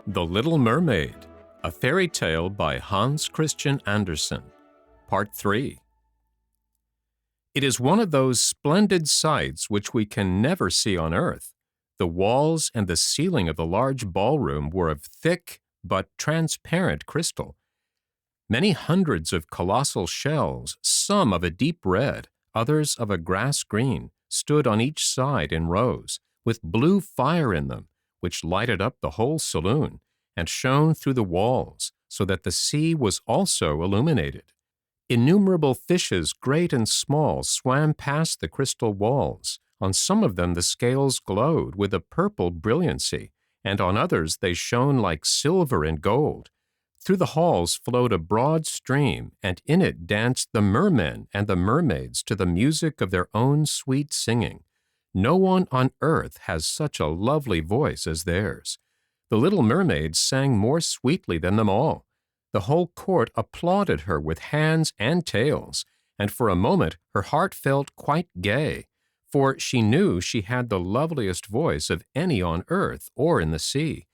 The Little Mermaid, a fairy tale by Hans Christian Andersen, Part 3. It is one of those splendid sights which we can never see on earth. The walls and the ceiling of the large ballroom were of thick but transparent crystal. Many hundreds of colossal shells, some of a deep red, others of a grass green, stood on each side in rows, with blue fire in them, which lighted up the whole saloon, and shone through the walls, so that the sea was also illuminated. Innumerable fishes, great and small, swam past the crystal walls. On some of them the scales glowed with a purple brilliancy, and on others they shone like silver and gold. Through the halls flowed a broad stream, and in it danced the mermen and the mermaids to the music of their own sweet singing. No one on earth has such a lovely voice as theirs. The little mermaid sang more sweetly than them all. The whole court applauded her with hands and tails, and for a moment her heart felt quite gay, for she knew she had the loveliest voice of any on earth or in the sea.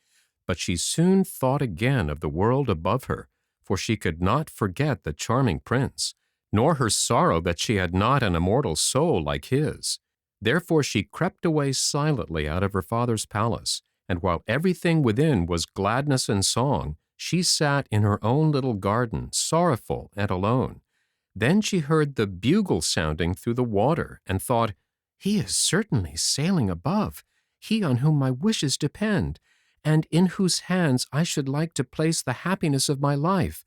But she soon thought again of the world above her, for she could not forget the charming prince, nor her sorrow that she had not an immortal soul like his. Therefore she crept away silently out of her father's palace, and while everything within was gladness and song, she sat in her own little garden, sorrowful and alone. Then she heard the bugle sounding through the water, and thought, "He is certainly sailing above, he on whom my wishes depend, and in whose hands I should like to place the happiness of my life.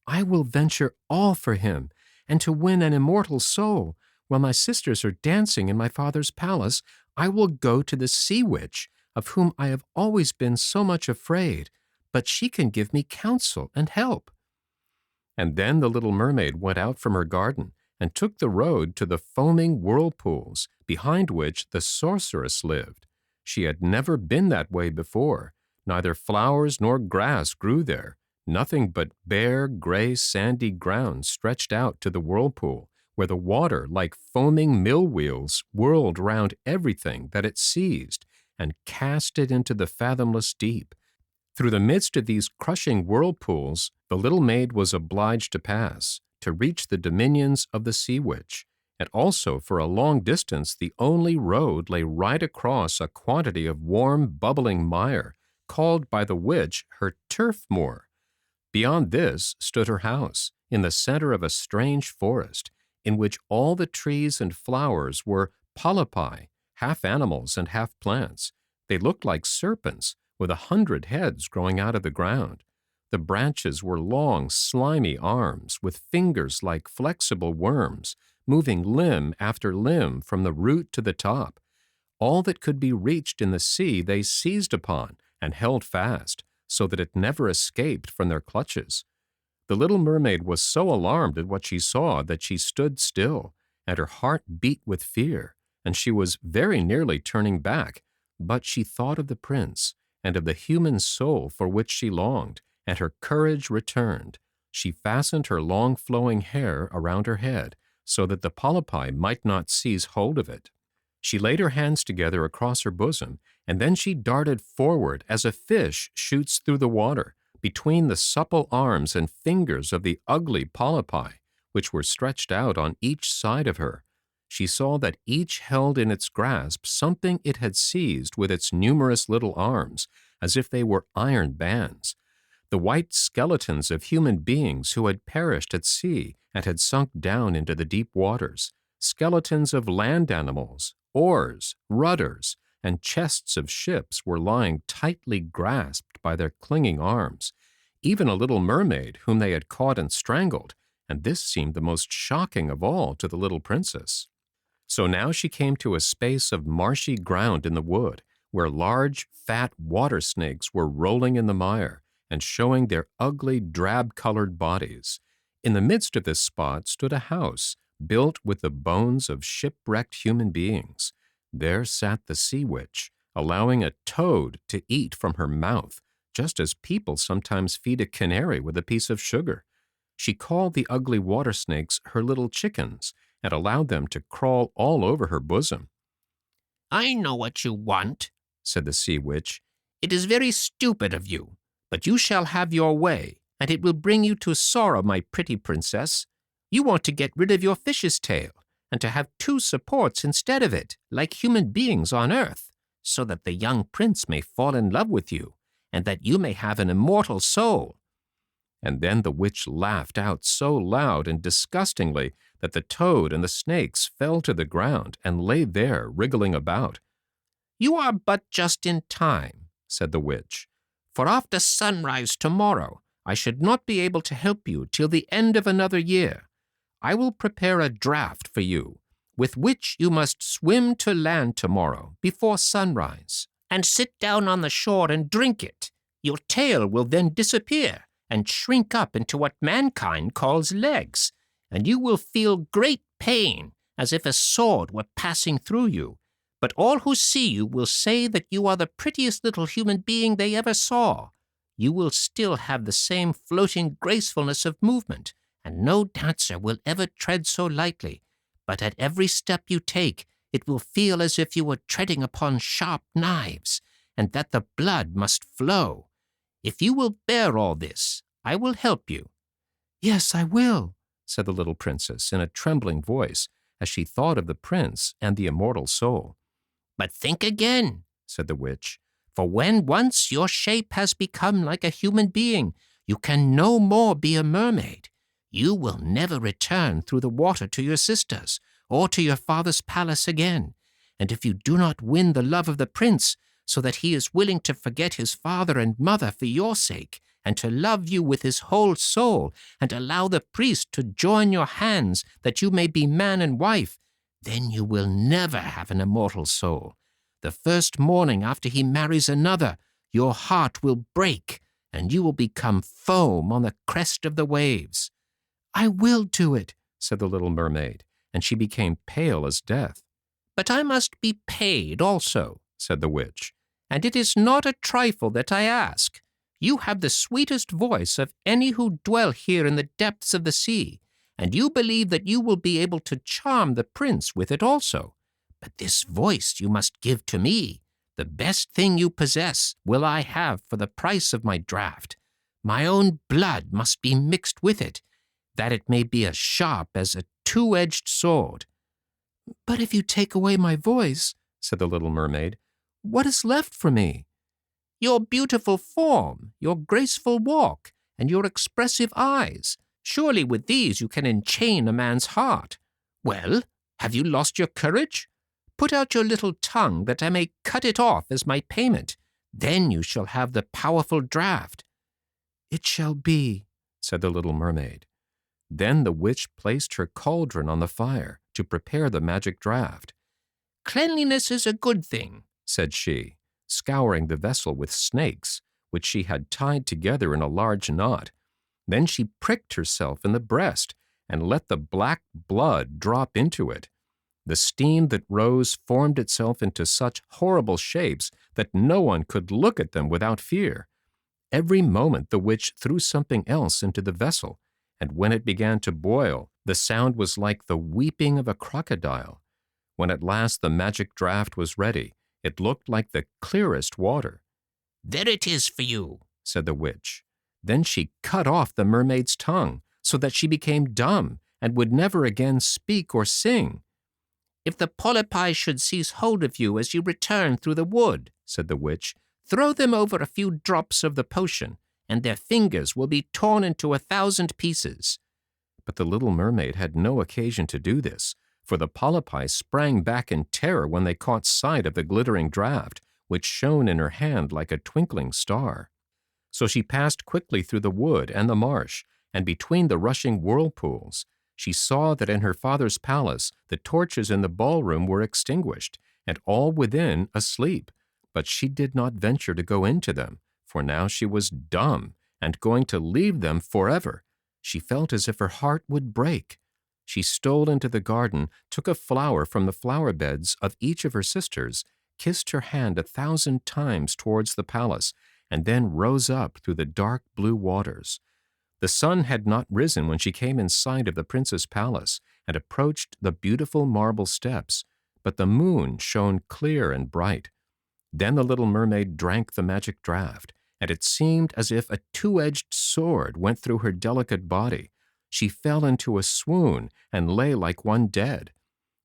I will venture all for him, and to win an immortal soul. While my sisters are dancing in my father's palace, I will go to the sea witch, of whom I have always been so much afraid, but she can give me counsel and help." And then the little mermaid went out from her garden, and took the road to the foaming whirlpools, behind which the sorceress lived. She had never been that way before. Neither flowers nor grass grew there. Nothing but bare, gray, sandy ground stretched out to the whirlpool, where the water, like foaming mill wheels, whirled round everything that it seized, and cast it into the fathomless deep. Through the midst of these crushing whirlpools, the little maid was obliged to pass, to reach the dominions of the sea witch, and also for a long distance the only road lay right across a quantity of warm, bubbling mire, called by the witch her turf moor. Beyond this stood her house, in the center of a strange forest, in which all the trees and flowers were polypi, half animals and half plants. They looked like serpents, with 100 heads growing out of the ground. The branches were long, slimy arms, with fingers like flexible worms, moving limb after limb from the root to the top. All that could be reached in the sea they seized upon and held fast, so that it never escaped from their clutches. The little mermaid was so alarmed at what she saw that she stood still, and her heart beat with fear, and she was very nearly turning back, but she thought of the prince, and of the human soul for which she longed, and her courage returned. She fastened her long flowing hair around her head, so that the polypi might not seize hold of it. She laid her hands together across her bosom, and then she darted forward as a fish shoots through the water, between the supple arms and fingers of the ugly polypi, which were stretched out on each side of her. She saw that each held in its grasp something it had seized with its numerous little arms, as if they were iron bands. The white skeletons of human beings who had perished at sea and had sunk down into the deep waters, skeletons of land animals, oars, rudders, and chests of ships were lying tightly grasped by their clinging arms. Even a little mermaid whom they had caught and strangled, and this seemed the most shocking of all to the little princess. So now she came to a space of marshy ground in the wood, where large, fat water snakes were rolling in the mire and showing their ugly, drab-colored bodies. In the midst of this spot stood a house, built with the bones of shipwrecked human beings. There sat the sea witch, allowing a toad to eat from her mouth, just as people sometimes feed a canary with a piece of sugar. She called the ugly water snakes her little chickens, and allowed them to crawl all over her bosom. "I know what you want," said the sea witch. "It is very stupid of you, but you shall have your way, and it will bring you to sorrow, my pretty princess. You want to get rid of your fish's tail, and to have two supports instead of it, like human beings on earth, so that the young prince may fall in love with you, and that you may have an immortal soul." And then the witch laughed out so loud and disgustingly that the toad and the snakes fell to the ground and lay there wriggling about. "You are but just in time," said the witch, "for after sunrise tomorrow I should not be able to help you till the end of another year. I will prepare a draught for you, with which you must swim to land tomorrow before sunrise, and sit down on the shore and drink it. Your tail will then disappear and shrink up into what mankind calls legs, and you will feel great pain, as if a sword were passing through you. But all who see you will say that you are the prettiest little human being they ever saw. You will still have the same floating gracefulness of movement, and no dancer will ever tread so lightly. But at every step you take, it will feel as if you were treading upon sharp knives, and that the blood must flow. If you will bear all this, I will help you." "Yes, I will," said the little princess in a trembling voice, as she thought of the prince and the immortal soul. "But think again," said the witch, "for when once your shape has become like a human being, you can no more be a mermaid. You will never return through the water to your sisters or to your father's palace again. And if you do not win the love of the prince, so that he is willing to forget his father and mother for your sake, and to love you with his whole soul, and allow the priest to join your hands that you may be man and wife, then you will never have an immortal soul. The first morning after he marries another, your heart will break, and you will become foam on the crest of the waves." "I will do it," said the little mermaid, and she became pale as death. "But I must be paid also," said the witch, "and it is not a trifle that I ask. You have the sweetest voice of any who dwell here in the depths of the sea, and you believe that you will be able to charm the prince with it also. But this voice you must give to me. The best thing you possess will I have for the price of my draught. My own blood must be mixed with it, that it may be as sharp as a two-edged sword." "But if you take away my voice," said the little mermaid, "what is left for me?" "Your beautiful form, your graceful walk, and your expressive eyes. Surely with these you can enchain a man's heart. Well, have you lost your courage? Put out your little tongue that I may cut it off as my payment. Then you shall have the powerful draught." "It shall be," said the little mermaid. Then the witch placed her cauldron on the fire to prepare the magic draught. "Cleanliness is a good thing," said she, scouring the vessel with snakes, which she had tied together in a large knot. Then she pricked herself in the breast and let the black blood drop into it. The steam that rose formed itself into such horrible shapes that no one could look at them without fear. Every moment the witch threw something else into the vessel, and when it began to boil, the sound was like the weeping of a crocodile. When at last the magic draught was ready, it looked like the clearest water. "There it is for you," said the witch. Then she cut off the mermaid's tongue, so that she became dumb and would never again speak or sing. "If the polypi should seize hold of you as you return through the wood," said the witch, "throw them over a few drops of the potion, and their fingers will be torn into 1,000 pieces." But the little mermaid had no occasion to do this, for the polypi sprang back in terror when they caught sight of the glittering draught, which shone in her hand like a twinkling star. So she passed quickly through the wood and the marsh, and between the rushing whirlpools. She saw that in her father's palace the torches in the ballroom were extinguished, and all within asleep. But she did not venture to go into them, for now she was dumb and going to leave them forever. She felt as if her heart would break. She stole into the garden, took a flower from the flower beds of each of her sisters, kissed her hand 1,000 times towards the palace, and then rose up through the dark blue waters. The sun had not risen when she came in sight of the prince's palace and approached the beautiful marble steps, but the moon shone clear and bright. Then the little mermaid drank the magic draught, and it seemed as if a two-edged sword went through her delicate body. She fell into a swoon and lay like one dead.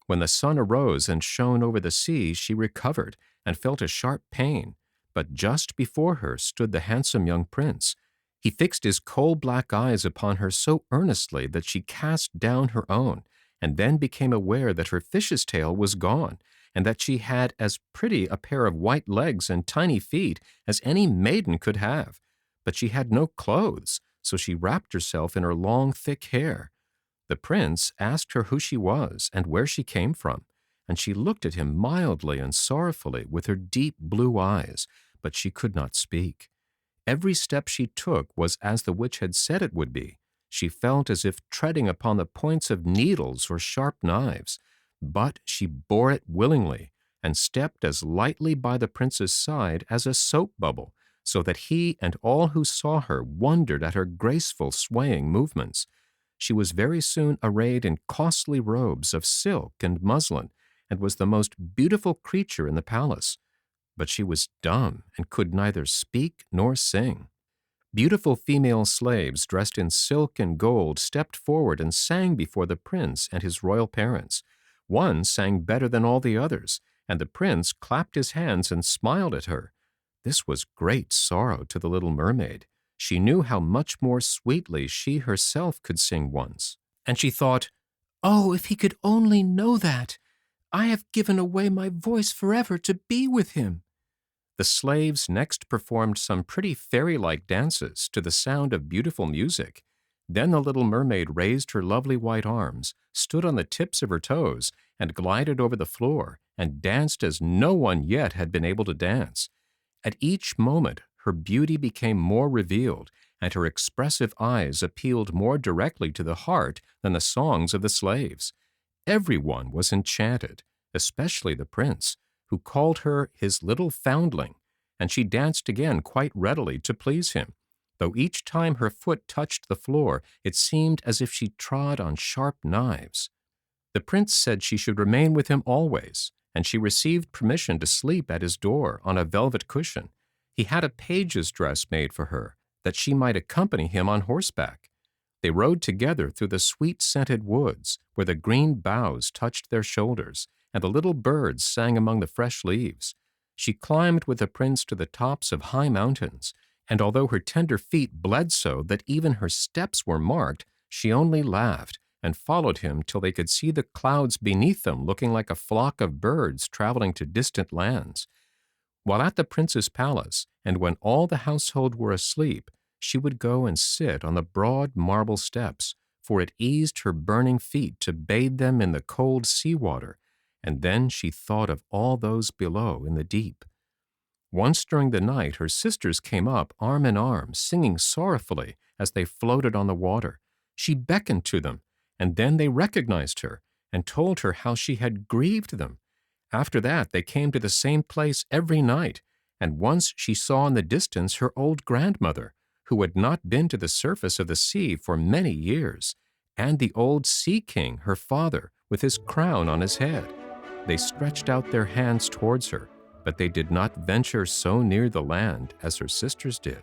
When the sun arose and shone over the sea, she recovered and felt a sharp pain. But just before her stood the handsome young prince. He fixed his coal-black eyes upon her so earnestly that she cast down her own, and then became aware that her fish's tail was gone, and that she had as pretty a pair of white legs and tiny feet as any maiden could have. But she had no clothes, so she wrapped herself in her long, thick hair. The prince asked her who she was and where she came from, and she looked at him mildly and sorrowfully with her deep blue eyes, but she could not speak. Every step she took was as the witch had said it would be. She felt as if treading upon the points of needles or sharp knives, but she bore it willingly and stepped as lightly by the prince's side as a soap bubble, so that he and all who saw her wondered at her graceful swaying movements. She was very soon arrayed in costly robes of silk and muslin, and was the most beautiful creature in the palace. But she was dumb and could neither speak nor sing. Beautiful female slaves dressed in silk and gold stepped forward and sang before the prince and his royal parents. One sang better than all the others, and the prince clapped his hands and smiled at her. This was great sorrow to the little mermaid. She knew how much more sweetly she herself could sing once, and she thought, "Oh, if he could only know that! I have given away my voice forever to be with him." The slaves next performed some pretty fairy-like dances to the sound of beautiful music. Then the little mermaid raised her lovely white arms, stood on the tips of her toes, and glided over the floor, and danced as no one yet had been able to dance. At each moment her beauty became more revealed, and her expressive eyes appealed more directly to the heart than the songs of the slaves. Everyone was enchanted, especially the prince, who called her his little foundling, and she danced again quite readily to please him, though each time her foot touched the floor it seemed as if she trod on sharp knives. The prince said she should remain with him always, and she received permission to sleep at his door on a velvet cushion. He had a page's dress made for her, that she might accompany him on horseback. They rode together through the sweet-scented woods, where the green boughs touched their shoulders, and the little birds sang among the fresh leaves. She climbed with the prince to the tops of high mountains, and although her tender feet bled so that even her steps were marked, she only laughed, and followed him till they could see the clouds beneath them looking like a flock of birds traveling to distant lands. While at the prince's palace, and when all the household were asleep, she would go and sit on the broad marble steps, for it eased her burning feet to bathe them in the cold sea water, and then she thought of all those below in the deep. Once during the night her sisters came up arm in arm, singing sorrowfully as they floated on the water. She beckoned to them, and then they recognized her, and told her how she had grieved them. After that they came to the same place every night, and once she saw in the distance her old grandmother, who had not been to the surface of the sea for many years, and the old sea king, her father, with his crown on his head. They stretched out their hands towards her, but they did not venture so near the land as her sisters did.